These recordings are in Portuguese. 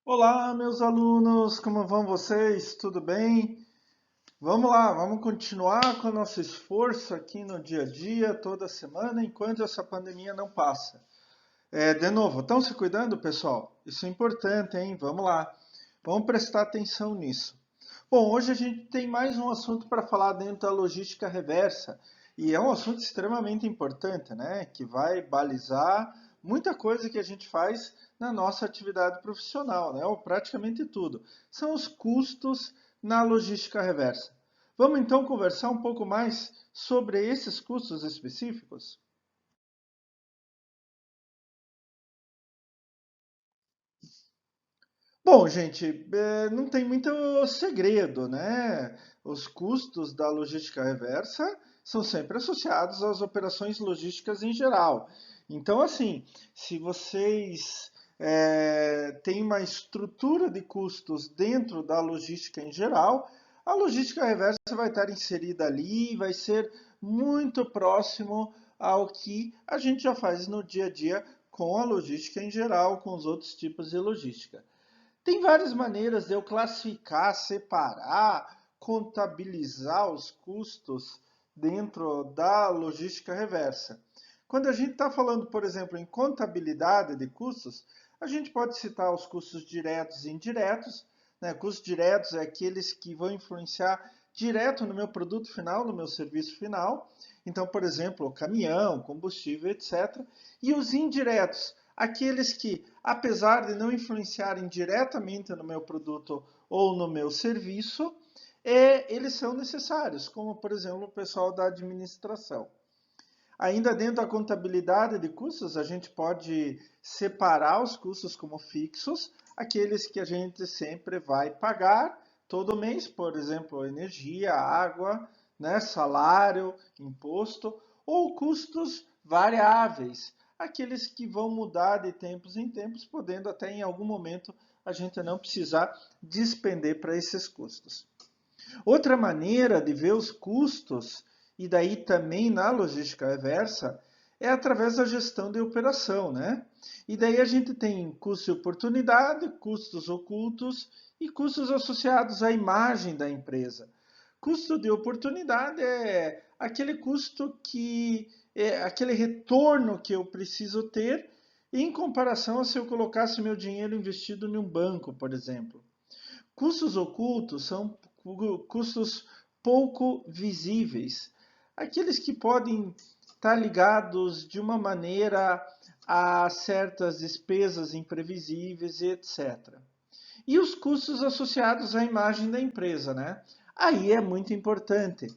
Olá, meus alunos, como vão vocês? Tudo bem? Vamos lá, vamos continuar com o nosso esforço aqui no dia a dia, toda semana, enquanto essa pandemia não passa. De novo, estão se cuidando, pessoal? Isso é importante, hein? Vamos lá, vamos prestar atenção nisso. Bom, hoje a gente tem mais um assunto para falar dentro da logística reversa, e é um assunto extremamente importante, né? Que vai balizar muita coisa que a gente faz na nossa atividade profissional, né? Ou praticamente tudo. São os custos na logística reversa. Vamos então conversar um pouco mais sobre esses custos específicos? Bom, gente, não tem muito segredo, né? Os custos da logística reversa são sempre associados às operações logísticas em geral. Então, assim, se vocês têm uma estrutura de custos dentro da logística em geral, a logística reversa vai estar inserida ali, vai ser muito próximo ao que a gente já faz no dia a dia com a logística em geral, com os outros tipos de logística. Tem várias maneiras de eu classificar, separar, contabilizar os custos dentro da logística reversa. Quando a gente está falando, por exemplo, em contabilidade de custos, a gente pode citar os custos diretos e indiretos. Né? Custos diretos é aqueles que vão influenciar direto no meu produto final, no meu serviço final. Então, por exemplo, caminhão, combustível, etc. E os indiretos, aqueles que, apesar de não influenciarem diretamente no meu produto ou no meu serviço, eles são necessários, como por exemplo o pessoal da administração. Ainda dentro da contabilidade de custos, a gente pode separar os custos como fixos, aqueles que a gente sempre vai pagar todo mês, por exemplo, energia, água, né, salário, imposto, ou custos variáveis, aqueles que vão mudar de tempos em tempos, podendo até em algum momento a gente não precisar despender para esses custos. Outra maneira de ver os custos, e daí também na logística reversa, é através da gestão de operação, né? E daí a gente tem custo de oportunidade, custos ocultos e custos associados à imagem da empresa. Custo de oportunidade é aquele custo que é aquele retorno que eu preciso ter em comparação a se eu colocasse meu dinheiro investido em um banco, por exemplo. Custos ocultos são custos pouco visíveis, aqueles que podem estar ligados de uma maneira a certas despesas imprevisíveis e etc. E os custos associados à imagem da empresa, né? Aí é muito importante,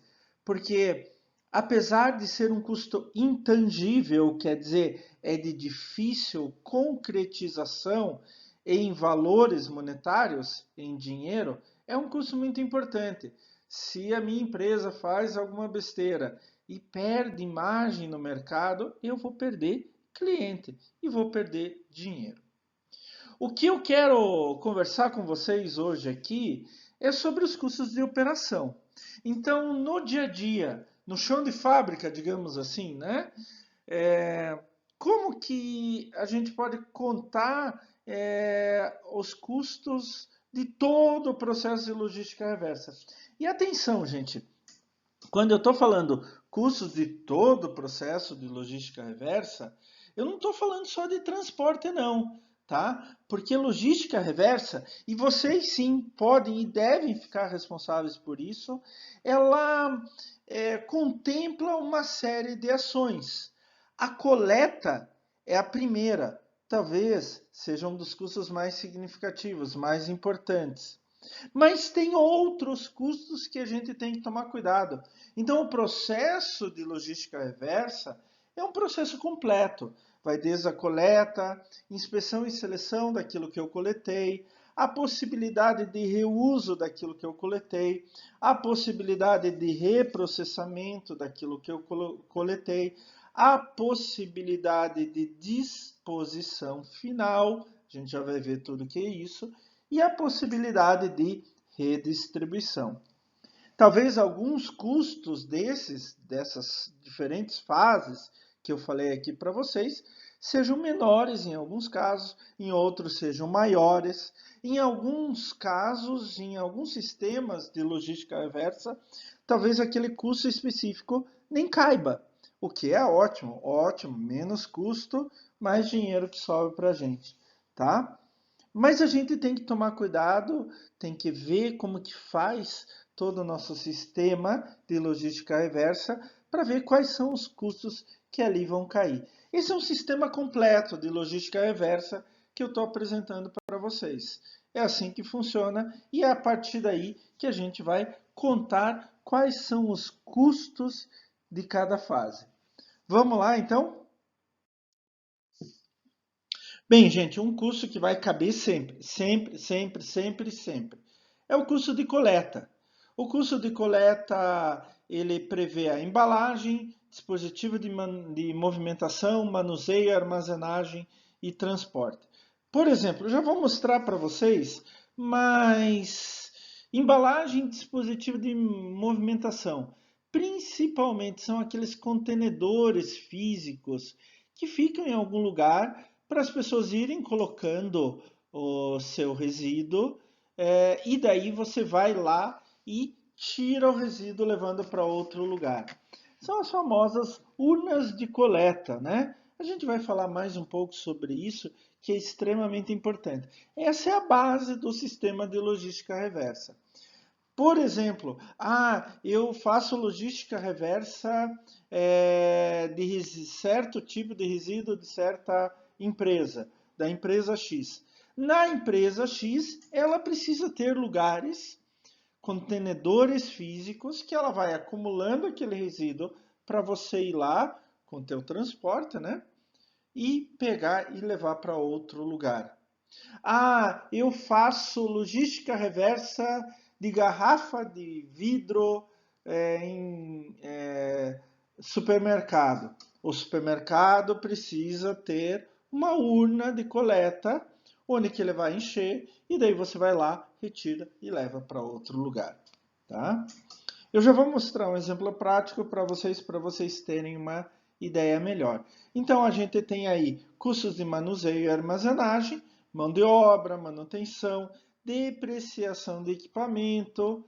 porque apesar de ser um custo intangível, quer dizer, é de difícil concretização em valores monetários, em dinheiro, é um custo muito importante. Se a minha empresa faz alguma besteira e perde imagem no mercado, eu vou perder cliente e vou perder dinheiro. O que eu quero conversar com vocês hoje aqui é sobre os custos de operação. Então, no dia a dia, no chão de fábrica, digamos assim, né? É, como que a gente pode contar os custos de todo o processo de logística reversa? E atenção, gente, quando eu estou falando custos de todo o processo de logística reversa, eu não estou falando só de transporte, não, tá? Porque logística reversa, e vocês sim podem e devem ficar responsáveis por isso, ela contempla uma série de ações. A coleta é a primeira, talvez seja um dos custos mais significativos, mais importantes. Mas tem outros custos que a gente tem que tomar cuidado. Então, o processo de logística reversa é um processo completo. Vai desde a coleta, inspeção e seleção daquilo que eu coletei, a possibilidade de reuso daquilo que eu coletei, a possibilidade de reprocessamento daquilo que eu coletei, a possibilidade de disposição final, a gente já vai ver tudo o que é isso, e a possibilidade de redistribuição. Talvez alguns custos dessas diferentes fases que eu falei aqui para vocês sejam menores em alguns casos, em outros sejam maiores. Em alguns casos, em alguns sistemas de logística reversa, talvez aquele custo específico nem caiba, o que é ótimo, ótimo, menos custo, mais dinheiro que sobra para a gente, tá? Mas a gente tem que tomar cuidado, tem que ver como que faz todo o nosso sistema de logística reversa para ver quais são os custos que ali vão cair. Esse é um sistema completo de logística reversa que eu estou apresentando para vocês. É assim que funciona e é a partir daí que a gente vai contar quais são os custos de cada fase. Vamos lá, então? Bem, gente, um custo que vai caber sempre, sempre, sempre, sempre, sempre, é o custo de coleta. O custo de coleta, ele prevê a embalagem, dispositivo de movimentação, manuseio, armazenagem e transporte. Por exemplo, eu já vou mostrar para vocês, mas embalagem, dispositivo de movimentação, principalmente são aqueles contenedores físicos que ficam em algum lugar para as pessoas irem colocando o seu resíduo, e daí você vai lá e tira o resíduo levando para outro lugar. São as famosas urnas de coleta, né? A gente vai falar mais um pouco sobre isso, que é extremamente importante. Essa é a base do sistema de logística reversa. Por exemplo, eu faço logística reversa de certo tipo de resíduo de certa empresa, da empresa X. Na empresa X, ela precisa ter lugares, contenedores físicos, que ela vai acumulando aquele resíduo para você ir lá com o teu transporte, né? E pegar e levar para outro lugar. Eu faço logística reversa de garrafa de vidro em supermercado. O supermercado precisa ter uma urna de coleta onde que ele vai encher e daí você vai lá, retira e leva para outro lugar, tá? Eu já vou mostrar um exemplo prático para vocês terem uma ideia melhor. Então a gente tem aí custos de manuseio e armazenagem, mão de obra, manutenção, depreciação de equipamento.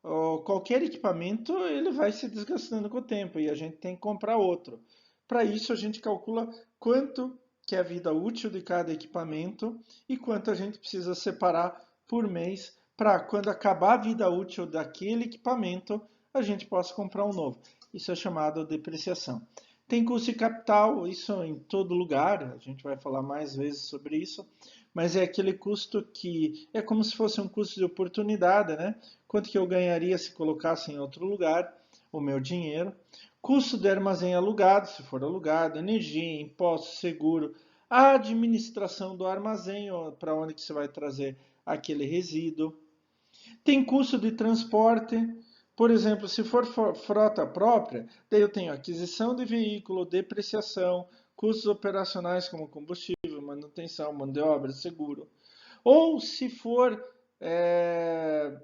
Qualquer equipamento ele vai se desgastando com o tempo e a gente tem que comprar outro. Para isso a gente calcula quanto que é a vida útil de cada equipamento e quanto a gente precisa separar por mês para quando acabar a vida útil daquele equipamento a gente possa comprar um novo. Isso é chamado de depreciação. Tem custo de capital, isso em todo lugar, a gente vai falar mais vezes sobre isso, mas é aquele custo que é como se fosse um custo de oportunidade, né? Quanto que eu ganharia se colocasse em outro lugar o meu dinheiro. Custo de armazém alugado, se for alugado, energia, imposto, seguro, a administração do armazém, para onde que você vai trazer aquele resíduo. Tem custo de transporte, por exemplo, se for frota própria, daí eu tenho aquisição de veículo, depreciação, custos operacionais como combustível, manutenção, mão de obra, seguro. Ou se for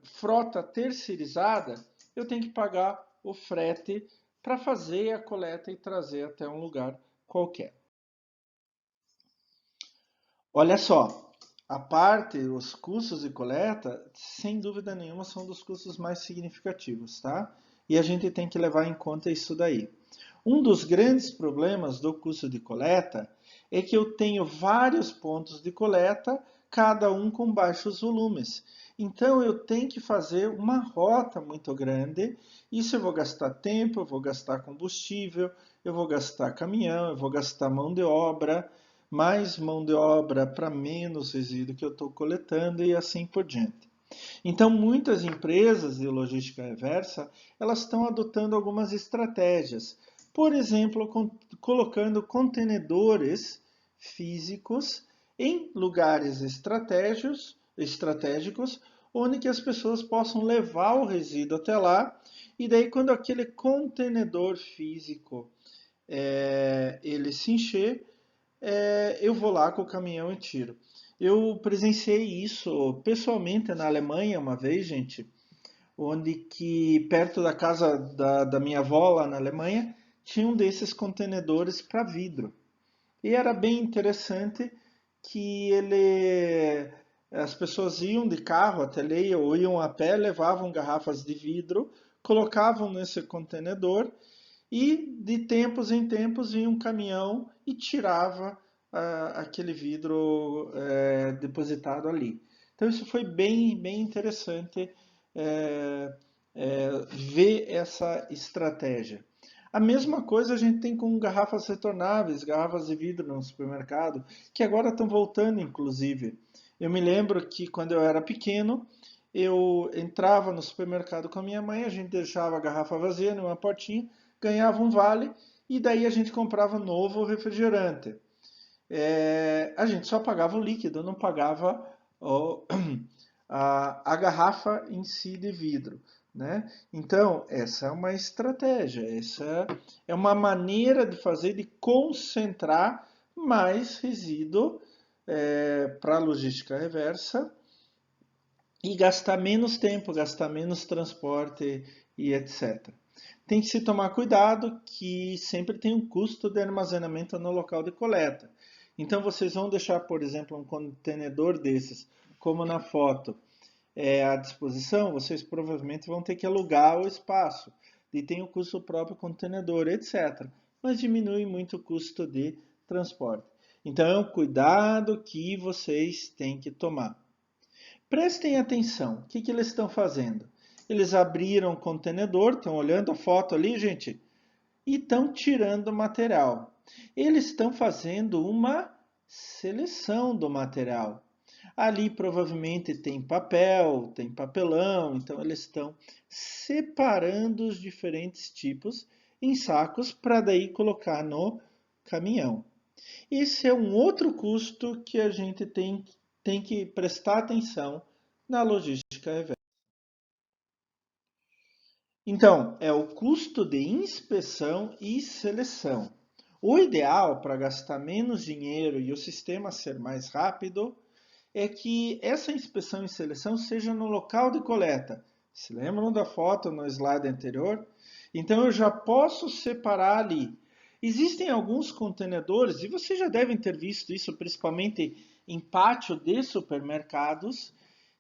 frota terceirizada, eu tenho que pagar o frete para fazer a coleta e trazer até um lugar qualquer. Olha só, a parte, os custos de coleta, sem dúvida nenhuma, são dos custos mais significativos, tá? E a gente tem que levar em conta isso daí. Um dos grandes problemas do custo de coleta é que eu tenho vários pontos de coleta, cada um com baixos volumes. Então eu tenho que fazer uma rota muito grande. Isso eu vou gastar tempo, eu vou gastar combustível, eu vou gastar caminhão, eu vou gastar mão de obra, mais mão de obra para menos resíduo que eu estou coletando e assim por diante. Então, muitas empresas de logística reversa, elas estão adotando algumas estratégias. Por exemplo, colocando contenedores físicos em lugares estratégicos, onde que as pessoas possam levar o resíduo até lá, e daí quando aquele contenedor físico ele se encher, eu vou lá com o caminhão e tiro. Eu presenciei isso pessoalmente na Alemanha uma vez, gente, onde que perto da casa da minha avó lá na Alemanha tinha um desses contenedores para vidro. E era bem interessante que as pessoas iam de carro até ali ou iam a pé, levavam garrafas de vidro, colocavam nesse contenedor e de tempos em tempos vinha um caminhão e tirava aquele vidro depositado ali. Então isso foi bem interessante ver essa estratégia. A mesma coisa a gente tem com garrafas retornáveis, garrafas de vidro no supermercado, que agora estão voltando, inclusive. Eu me lembro que quando eu era pequeno, eu entrava no supermercado com a minha mãe, a gente deixava a garrafa vazia numa portinha, ganhava um vale e daí a gente comprava novo refrigerante. A gente só pagava o líquido, não pagava a garrafa em si de vidro. Né? Então, essa é uma estratégia, essa é uma maneira de fazer, de concentrar mais resíduo para a logística reversa e gastar menos tempo, gastar menos transporte e etc. Tem que se tomar cuidado que sempre tem um custo de armazenamento no local de coleta. Então vocês vão deixar, por exemplo, um contenedor desses, como na foto, à disposição, vocês provavelmente vão ter que alugar o espaço. E tem o custo do próprio contenedor, etc. Mas diminui muito o custo de transporte. Então é um cuidado que vocês têm que tomar. Prestem atenção, o que eles estão fazendo? Eles abriram o contenedor, estão olhando a foto ali, gente, e estão tirando o material. Eles estão fazendo uma seleção do material. Ali provavelmente tem papel, tem papelão, então eles estão separando os diferentes tipos em sacos para daí colocar no caminhão. Esse é um outro custo que a gente tem que prestar atenção na logística reversa. Então, é o custo de inspeção e seleção. O ideal para gastar menos dinheiro e o sistema ser mais rápido é que essa inspeção e seleção seja no local de coleta. Se lembram da foto no slide anterior? Então eu já posso separar ali. Existem alguns contenedores, e vocês já devem ter visto isso principalmente em pátio de supermercados,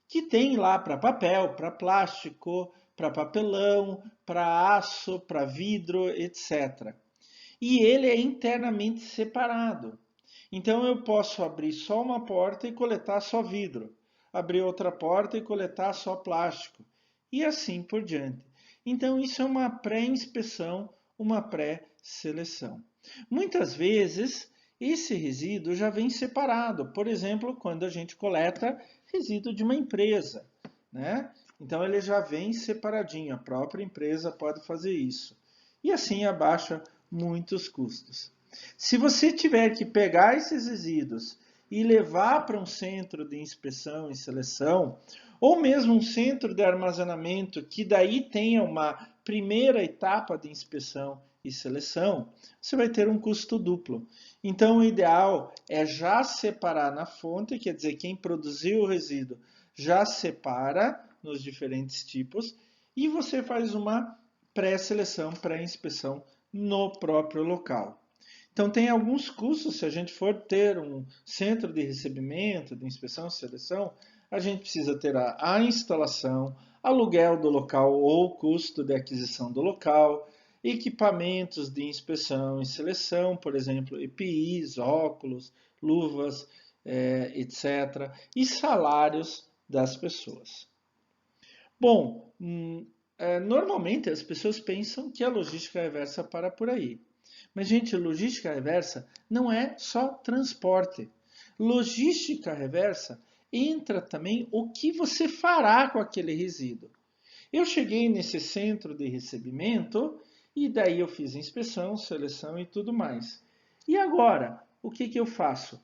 que tem lá para papel, para plástico, para papelão, para aço, para vidro, etc. E ele é internamente separado. Então eu posso abrir só uma porta e coletar só vidro, abrir outra porta e coletar só plástico, e assim por diante. Então isso é uma pré-inspeção, uma pré-seleção. Muitas vezes esse resíduo já vem separado, por exemplo, quando a gente coleta resíduo de uma empresa, né? Então ele já vem separadinho, a própria empresa pode fazer isso. E assim abaixa muitos custos. Se você tiver que pegar esses resíduos e levar para um centro de inspeção e seleção, ou mesmo um centro de armazenamento que daí tenha uma primeira etapa de inspeção e seleção, você vai ter um custo duplo. Então, o ideal é já separar na fonte, quer dizer, quem produziu o resíduo já separa nos diferentes tipos e você faz uma pré-seleção, pré-inspeção no próprio local. Então, tem alguns custos, se a gente for ter um centro de recebimento, de inspeção e seleção, a gente precisa ter a instalação, aluguel do local ou custo de aquisição do local, equipamentos de inspeção e seleção, por exemplo, EPIs, óculos, luvas, etc., e salários das pessoas. Bom, normalmente as pessoas pensam que a logística reversa para por aí. Mas, gente, logística reversa não é só transporte. Logística reversa entra também o que você fará com aquele resíduo. Eu cheguei nesse centro de recebimento e daí eu fiz inspeção, seleção e tudo mais. E agora, o que eu faço?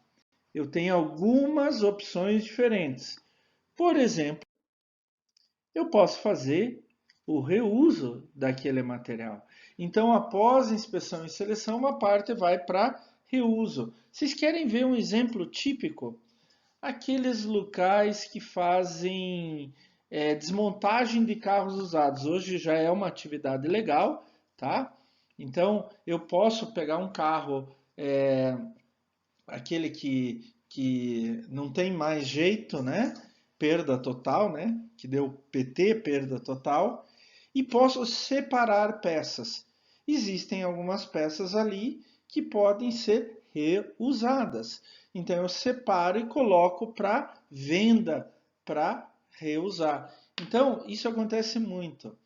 Eu tenho algumas opções diferentes. Por exemplo, eu posso fazer o reuso daquele material. Então, após inspeção e seleção, uma parte vai para reuso. Vocês querem ver um exemplo típico? Aqueles locais que fazem desmontagem de carros usados. Hoje já é uma atividade legal, tá? Então, eu posso pegar um carro aquele que não tem mais jeito, né? Perda total, né? Que deu PT, perda total. E posso separar peças. Existem algumas peças ali que podem ser reusadas. Então eu separo e coloco para venda, para reusar. Então isso acontece muito.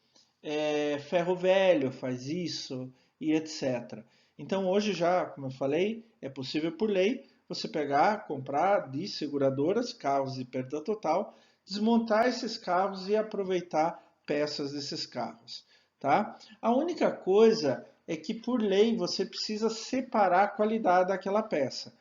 Ferro velho faz isso e etc. Então hoje já, como eu falei, é possível por lei você pegar, comprar de seguradoras carros de perda total, desmontar esses carros e aproveitar peças desses carros, tá? A única coisa é que por lei você precisa separar a qualidade daquela peça.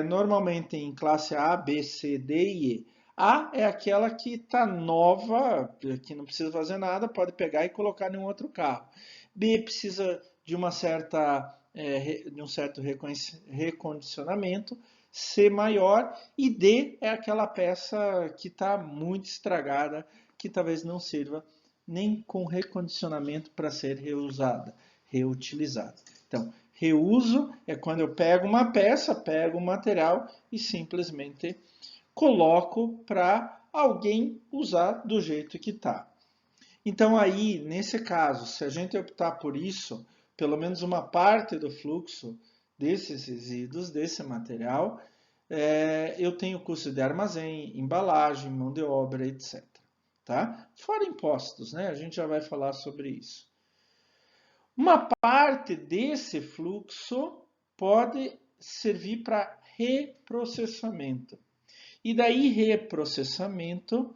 Normalmente em classe A, B, C, D e E. A é aquela que está nova, que não precisa fazer nada, pode pegar e colocar em um outro carro. B precisa de uma certa, de um certo recondicionamento. C maior e D é aquela peça que está muito estragada, que talvez não sirva nem com recondicionamento para ser reusada, reutilizada. Então, reuso é quando eu pego uma peça, pego um material e simplesmente coloco para alguém usar do jeito que está. Então aí, nesse caso, se a gente optar por isso, pelo menos uma parte do fluxo desses resíduos, desse material, eu tenho custo de armazém, embalagem, mão de obra, etc. Tá? Fora impostos, né? A gente já vai falar sobre isso. Uma parte desse fluxo pode servir para reprocessamento. E daí reprocessamento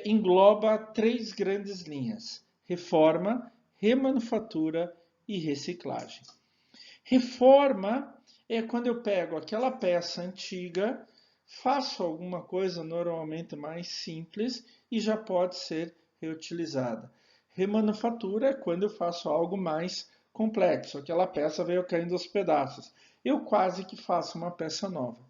engloba três grandes linhas: reforma, remanufatura e reciclagem. Reforma é quando eu pego aquela peça antiga, faço alguma coisa normalmente mais simples e já pode ser reutilizada. Remanufatura é quando eu faço algo mais complexo, aquela peça veio caindo aos pedaços. Eu quase que faço uma peça nova.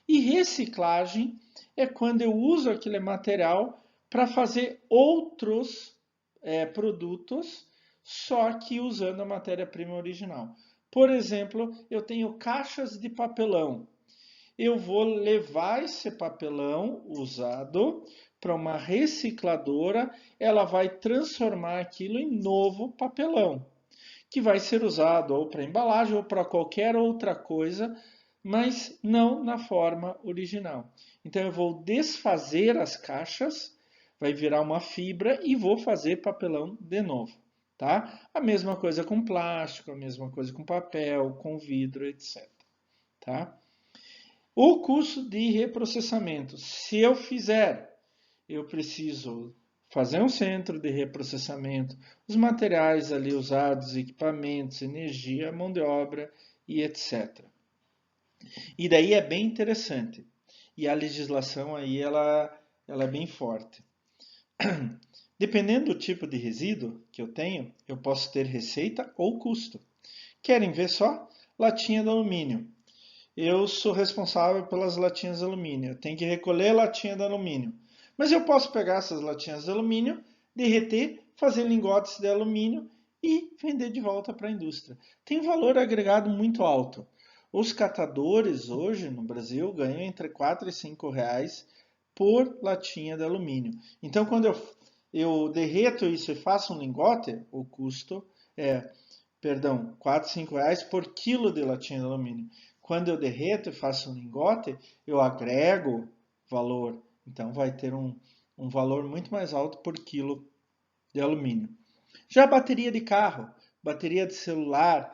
E reciclagem é quando eu uso aquele material para fazer outros produtos, só que usando a matéria-prima original. Por exemplo, eu tenho caixas de papelão. Eu vou levar esse papelão usado para uma recicladora, ela vai transformar aquilo em novo papelão, que vai ser usado ou para embalagem ou para qualquer outra coisa, mas não na forma original. Então eu vou desfazer as caixas, vai virar uma fibra e vou fazer papelão de novo. Tá? A mesma coisa com plástico, a mesma coisa com papel, com vidro, etc. Tá? O custo de reprocessamento. Se eu fizer, eu preciso fazer um centro de reprocessamento, os materiais ali usados, equipamentos, energia, mão de obra e etc. E daí é bem interessante. E a legislação aí ela é bem forte. Dependendo do tipo de resíduo que eu tenho, eu posso ter receita ou custo. Querem ver só? Latinha de alumínio. Eu sou responsável pelas latinhas de alumínio. Eu tenho que recolher a latinha de alumínio. Mas eu posso pegar essas latinhas de alumínio, derreter, fazer lingotes de alumínio e vender de volta para a indústria. Tem valor agregado muito alto. Os catadores hoje no Brasil ganham entre 4 e 5 reais por latinha de alumínio. Então, quando eu derreto isso e faço um lingote, o custo é, perdão, 4, 5 reais por quilo de latinha de alumínio. Quando eu derreto e faço um lingote, eu agrego valor. Então vai ter um valor muito mais alto por quilo de alumínio. Já a bateria de carro, bateria de celular,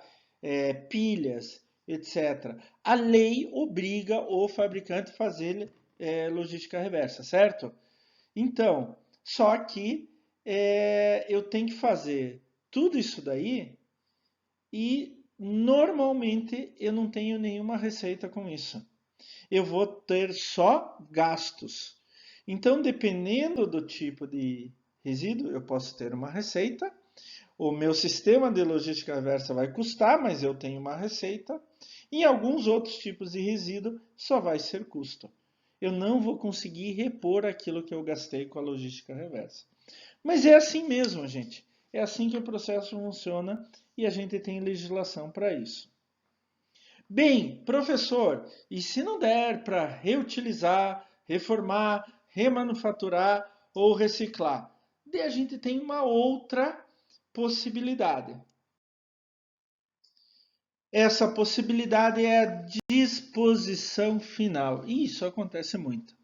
pilhas, etc. A lei obriga o fabricante a fazer logística reversa, certo? Então, só que eu tenho que fazer tudo isso daí e normalmente eu não tenho nenhuma receita com isso. Eu vou ter só gastos. Então, dependendo do tipo de resíduo, eu posso ter uma receita. O meu sistema de logística reversa vai custar, mas eu tenho uma receita. Em alguns outros tipos de resíduo, só vai ser custo. Eu não vou conseguir repor aquilo que eu gastei com a logística reversa. Mas é assim mesmo, gente. É assim que o processo funciona e a gente tem legislação para isso. Bem, professor, e se não der para reutilizar, reformar, remanufaturar ou reciclar? Daí a gente tem uma outra possibilidade. Essa possibilidade é a disposição final. E isso acontece muito.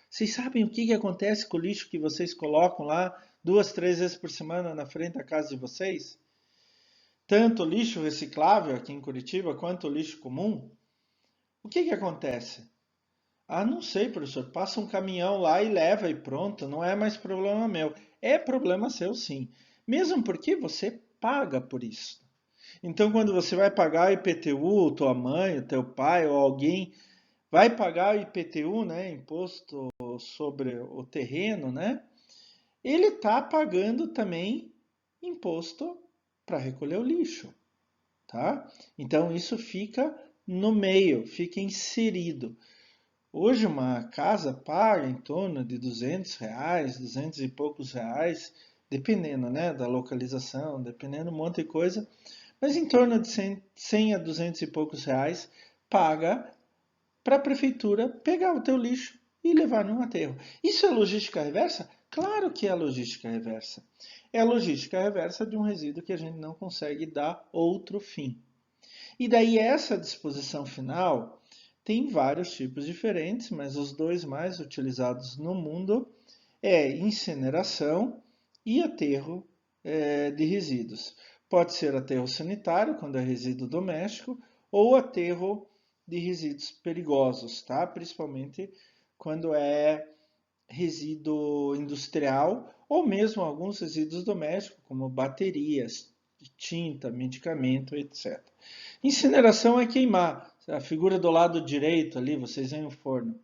Vocês sabem o que acontece com o lixo que vocês colocam lá 2, 3 vezes por semana na frente da casa de vocês? Tanto o lixo reciclável aqui em Curitiba quanto o lixo comum? O que acontece? Ah, não sei, professor. Passa um caminhão lá e leva e pronto. Não é mais problema meu. É problema seu, sim. Mesmo porque você paga por isso. Então, quando você vai pagar o IPTU, tua mãe, o teu pai ou alguém vai pagar o IPTU, né, Imposto sobre o terreno, né? Ele está pagando também imposto para recolher o lixo, tá? Então isso fica no meio, fica inserido. Hoje uma casa paga em torno de R$ 200, 200 e poucos reais, dependendo, né, da localização, dependendo um monte de coisa, mas em torno de 100 a 200 e poucos reais paga para a prefeitura pegar o teu lixo e levar num aterro. Isso é logística reversa? Claro que é logística reversa. É a logística reversa de um resíduo que a gente não consegue dar outro fim. E daí essa disposição final tem vários tipos diferentes, mas os dois mais utilizados no mundo é incineração e aterro de resíduos. Pode ser aterro sanitário, quando é resíduo doméstico, ou aterro de resíduos perigosos, tá? Principalmente quando é resíduo industrial ou mesmo alguns resíduos domésticos, como baterias, tinta, medicamento, etc. Incineração é queimar. A figura do lado direito ali, vocês veem o forno.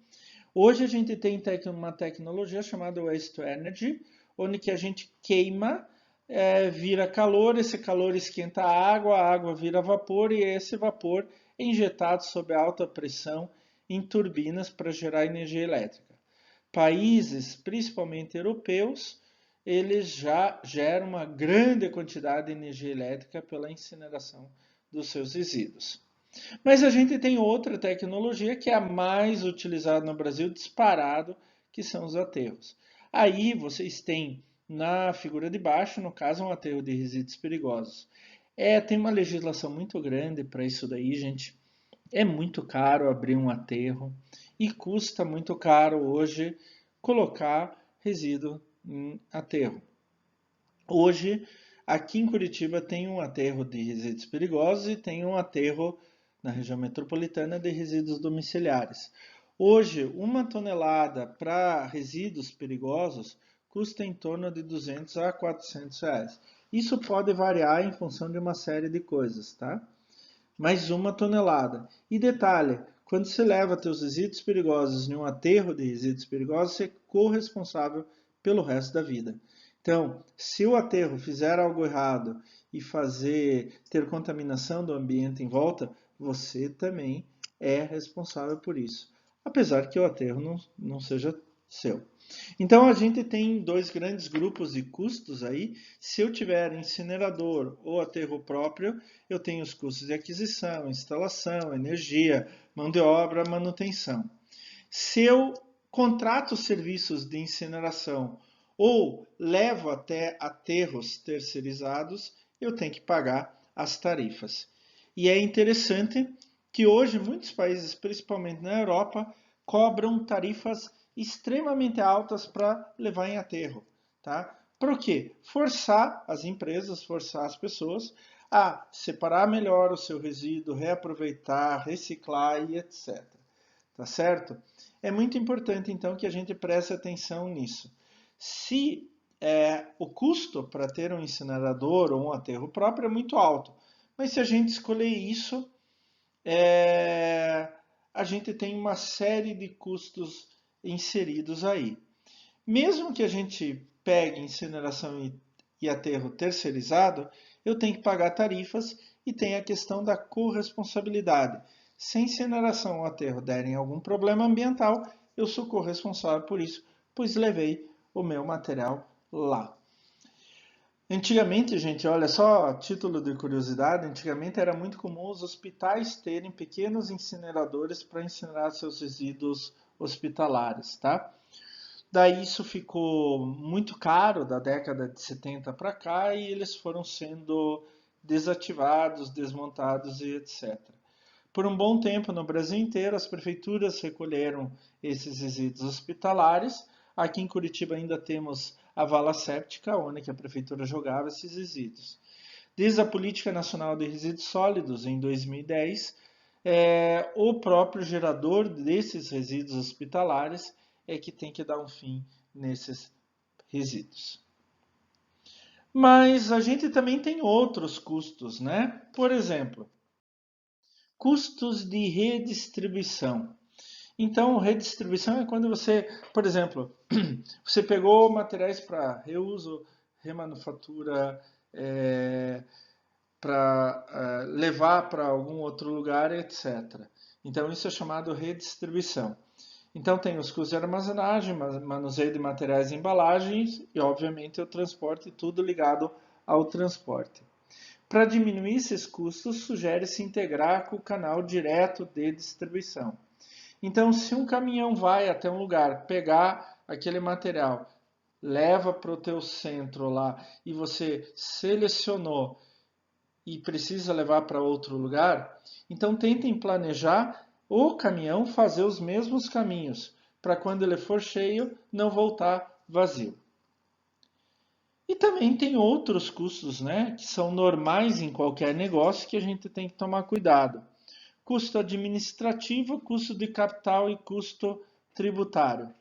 Hoje a gente tem uma tecnologia chamada Waste to Energy, onde que a gente queima, vira calor, esse calor esquenta a água vira vapor e esse vapor é injetado sob alta pressão em turbinas para gerar energia elétrica. Países, principalmente europeus, eles já geram uma grande quantidade de energia elétrica pela incineração dos seus resíduos. Mas a gente tem outra tecnologia que é a mais utilizada no Brasil, disparado, que são os aterros. Aí vocês têm na figura de baixo, no caso, um aterro de resíduos perigosos. Tem uma legislação muito grande para isso daí, gente. É muito caro abrir um aterro e custa muito caro hoje colocar resíduo em aterro. Hoje, aqui em Curitiba, tem um aterro de resíduos perigosos e tem um aterro na região metropolitana de resíduos domiciliares. Hoje, 1 tonelada para resíduos perigosos custa em torno de 200 a 400 reais. Isso pode variar em função de uma série de coisas, tá? Mais 1 tonelada. E detalhe, quando você leva seus resíduos perigosos em um aterro de resíduos perigosos, você é corresponsável pelo resto da vida. Então, se o aterro fizer algo errado e ter contaminação do ambiente em volta, você também é responsável por isso, apesar que o aterro não seja seu. Então a gente tem dois grandes grupos de custos aí. Se eu tiver incinerador ou aterro próprio, eu tenho os custos de aquisição, instalação, energia, mão de obra, manutenção. Se eu contrato serviços de incineração ou levo até aterros terceirizados, eu tenho que pagar as tarifas. E é interessante que hoje muitos países, principalmente na Europa, cobram tarifas extremamente altas para levar em aterro. Tá? Por quê? Forçar as empresas, forçar as pessoas a separar melhor o seu resíduo, reaproveitar, reciclar e etc. Tá certo? É muito importante, então, que a gente preste atenção nisso. Se o custo para ter um incinerador ou um aterro próprio é muito alto, mas se a gente escolher isso, a gente tem uma série de custos inseridos aí. Mesmo que a gente pegue incineração e aterro terceirizado, eu tenho que pagar tarifas e tem a questão da corresponsabilidade. Se a incineração ou aterro derem algum problema ambiental, eu sou corresponsável por isso, pois levei o meu material lá. Antigamente, gente, olha só, a título de curiosidade, antigamente era muito comum os hospitais terem pequenos incineradores para incinerar seus resíduos hospitalares, tá? Daí isso ficou muito caro da década de 70 para cá e eles foram sendo desativados, desmontados e etc. Por um bom tempo no Brasil inteiro, as prefeituras recolheram esses resíduos hospitalares. Aqui em Curitiba ainda temos a vala séptica, onde a prefeitura jogava esses resíduos. Desde a Política Nacional de Resíduos Sólidos, em 2010, o próprio gerador desses resíduos hospitalares é que tem que dar um fim nesses resíduos. Mas a gente também tem outros custos, né? Por exemplo, custos de redistribuição. Então, redistribuição é quando você, por exemplo, você pegou materiais para reuso, remanufatura, para levar para algum outro lugar, etc. Então, isso é chamado redistribuição. Então, tem os custos de armazenagem, manuseio de materiais e embalagens e, obviamente, o transporte, tudo ligado ao transporte. Para diminuir esses custos, sugere-se integrar com o canal direto de distribuição. Então, se um caminhão vai até um lugar, pegar aquele material, leva para o teu centro lá e você selecionou e precisa levar para outro lugar, então tentem planejar o caminhão fazer os mesmos caminhos, para quando ele for cheio não voltar vazio. E também tem outros custos, né, que são normais em qualquer negócio que a gente tem que tomar cuidado. Custo administrativo, custo de capital e custo tributário.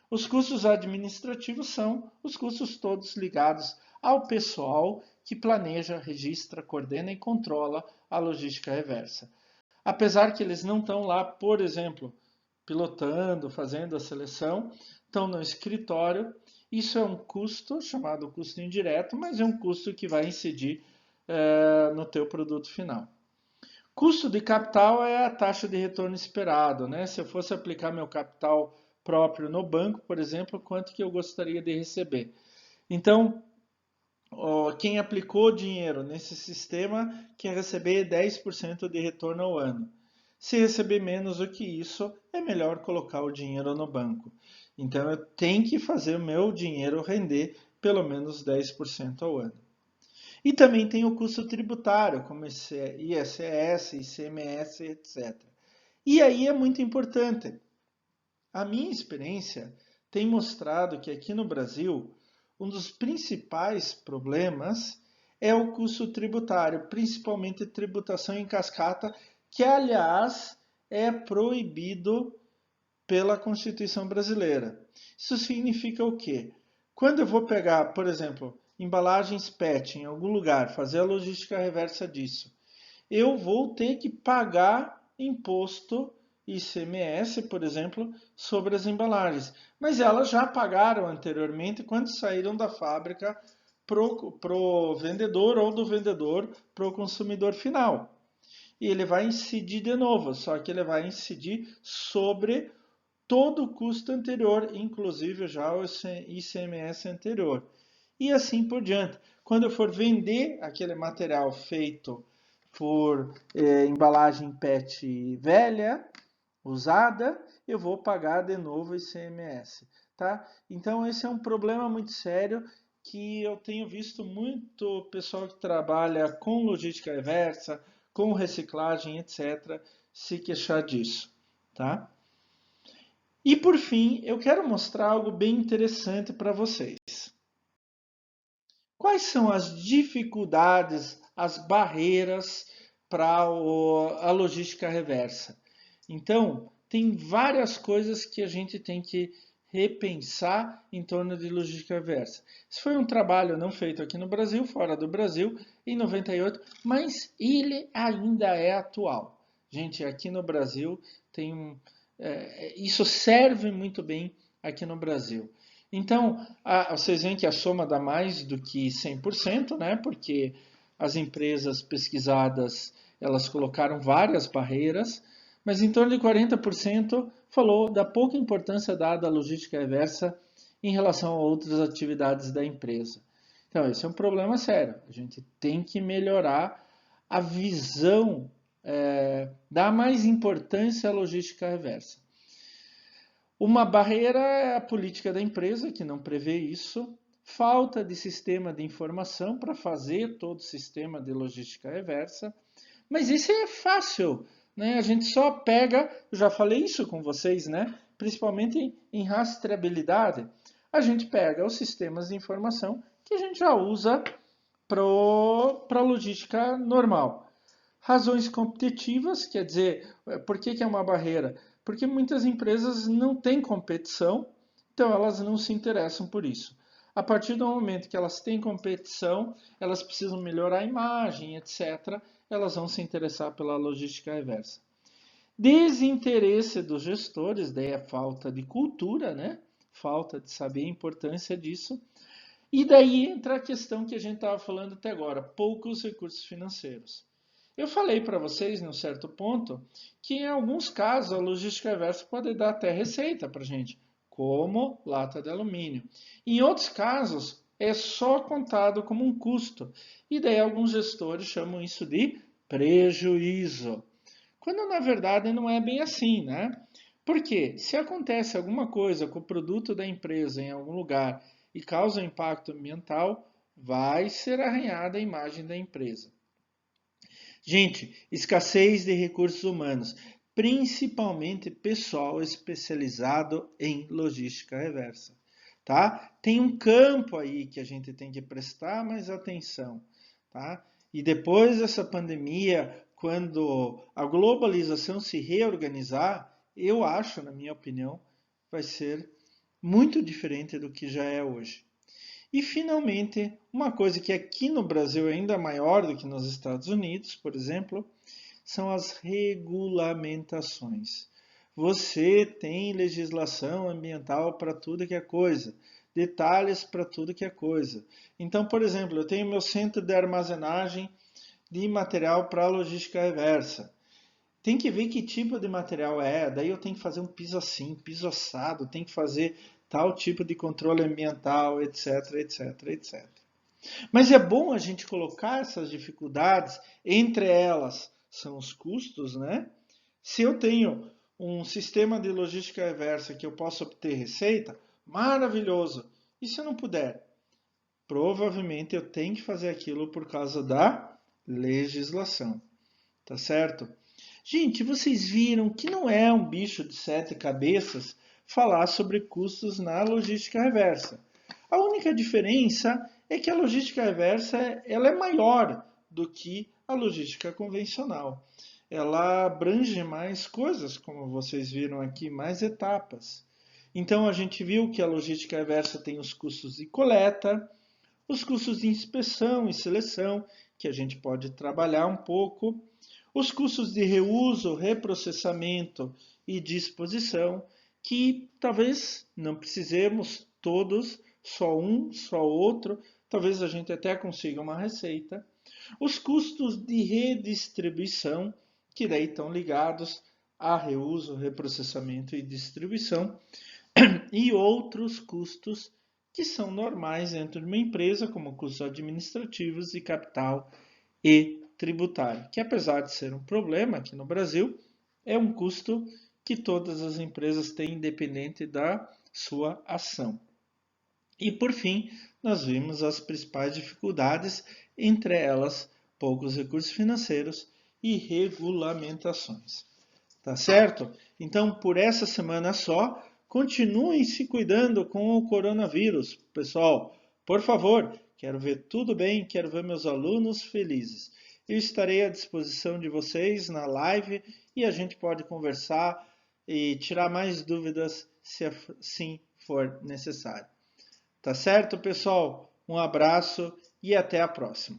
Os custos administrativos são os custos todos ligados ao pessoal que planeja, registra, coordena e controla a logística reversa. Apesar que eles não estão lá, por exemplo, pilotando, fazendo a seleção, estão no escritório. Isso é um custo chamado custo indireto, mas é um custo que vai incidir no teu produto final. Custo de capital é a taxa de retorno esperado, né? Se eu fosse aplicar meu capital próprio no banco, por exemplo, quanto que eu gostaria de receber? Então, quem aplicou dinheiro nesse sistema quer receber 10% de retorno ao ano. Se receber menos do que isso, é melhor colocar o dinheiro no banco. Então, eu tenho que fazer o meu dinheiro render pelo menos 10% ao ano. E também tem o custo tributário, como ISS, ICMS, etc. E aí é muito importante. A minha experiência tem mostrado que aqui no Brasil, um dos principais problemas é o custo tributário, principalmente tributação em cascata, que aliás é proibido pela Constituição brasileira. Isso significa o quê? Quando eu vou pegar, por exemplo, embalagens PET em algum lugar, fazer a logística reversa disso, eu vou ter que pagar imposto ICMS, por exemplo, sobre as embalagens. Mas elas já pagaram anteriormente quando saíram da fábrica para o vendedor ou do vendedor para o consumidor final. E ele vai incidir de novo, só que ele vai incidir sobre todo o custo anterior, inclusive já o ICMS anterior. E assim por diante. Quando eu for vender aquele material feito por embalagem PET velha, usada, eu vou pagar de novo ICMS. Tá? Então esse é um problema muito sério que eu tenho visto muito pessoal que trabalha com logística reversa, com reciclagem, etc., se queixar disso. Tá? E por fim, eu quero mostrar algo bem interessante para vocês. Quais são as dificuldades, as barreiras para a logística reversa? Então, tem várias coisas que a gente tem que repensar em torno de logística reversa. Isso foi um trabalho não feito aqui no Brasil, fora do Brasil, em 98, mas ele ainda é atual. Gente, aqui no Brasil tem isso serve muito bem aqui no Brasil. Então, vocês veem que a soma dá mais do que 100%, né? Porque as empresas pesquisadas, elas colocaram várias barreiras, mas em torno de 40% falou da pouca importância dada à logística reversa em relação a outras atividades da empresa. Então, esse é um problema sério. A gente tem que melhorar a visão, dar mais importância à logística reversa. Uma barreira é a política da empresa, que não prevê isso, falta de sistema de informação para fazer todo o sistema de logística reversa, mas isso é fácil, né? A gente só pega, eu já falei isso com vocês, né? Principalmente em rastreabilidade. A gente pega os sistemas de informação que a gente já usa para a logística normal. Razões competitivas, quer dizer, por que é uma barreira? Porque muitas empresas não têm competição, então elas não se interessam por isso. A partir do momento que elas têm competição, elas precisam melhorar a imagem, etc., elas vão se interessar pela logística reversa. Desinteresse dos gestores, daí a falta de cultura, né? Falta de saber a importância disso. E daí entra a questão que a gente estava falando até agora, poucos recursos financeiros. Eu falei para vocês, em um certo ponto, que em alguns casos a logística reversa pode dar até receita para a gente, como lata de alumínio. Em outros casos, é só contado como um custo. E daí alguns gestores chamam isso de prejuízo. Quando na verdade não é bem assim, né? Porque se acontece alguma coisa com o produto da empresa em algum lugar e causa um impacto ambiental, vai ser arranhada a imagem da empresa. Gente, escassez de recursos humanos, principalmente pessoal especializado em logística reversa, tá? Tem um campo aí que a gente tem que prestar mais atenção, tá? E depois dessa pandemia, quando a globalização se reorganizar, eu acho, na minha opinião, vai ser muito diferente do que já é hoje. E, finalmente, uma coisa que aqui no Brasil é ainda maior do que nos Estados Unidos, por exemplo, são as regulamentações. Você tem legislação ambiental para tudo que é coisa, detalhes para tudo que é coisa. Então, por exemplo, eu tenho meu centro de armazenagem de material para logística reversa. Tem que ver que tipo de material é, daí eu tenho que fazer um piso assim, piso assado, tem que fazer tal tipo de controle ambiental, etc, etc, etc. Mas é bom a gente colocar essas dificuldades, entre elas são os custos, né? Se eu tenho um sistema de logística reversa que eu posso obter receita, maravilhoso. E se eu não puder? Provavelmente eu tenho que fazer aquilo por causa da legislação, tá certo? Gente, vocês viram que não é um bicho de sete cabeças falar sobre custos na logística reversa. A única diferença é que a logística reversa ela é maior do que a logística convencional. Ela abrange mais coisas, como vocês viram aqui, mais etapas. Então a gente viu que a logística reversa tem os custos de coleta, os custos de inspeção e seleção, que a gente pode trabalhar um pouco, os custos de reuso, reprocessamento e disposição, que talvez não precisemos todos, só um, só outro, talvez a gente até consiga uma receita. Os custos de redistribuição, que daí estão ligados a reuso, reprocessamento e distribuição, e outros custos que são normais dentro de uma empresa, como custos administrativos de capital e tributário, que apesar de ser um problema aqui no Brasil, é um custo que todas as empresas têm independente da sua ação. E por fim, nós vimos as principais dificuldades, entre elas poucos recursos financeiros e regulamentações. Tá certo? Então, por essa semana só, continuem se cuidando com o coronavírus. Pessoal, por favor, quero ver tudo bem, quero ver meus alunos felizes. Eu estarei à disposição de vocês na live e a gente pode conversar e tirar mais dúvidas se assim for necessário. Tá certo, pessoal? Um abraço e até a próxima.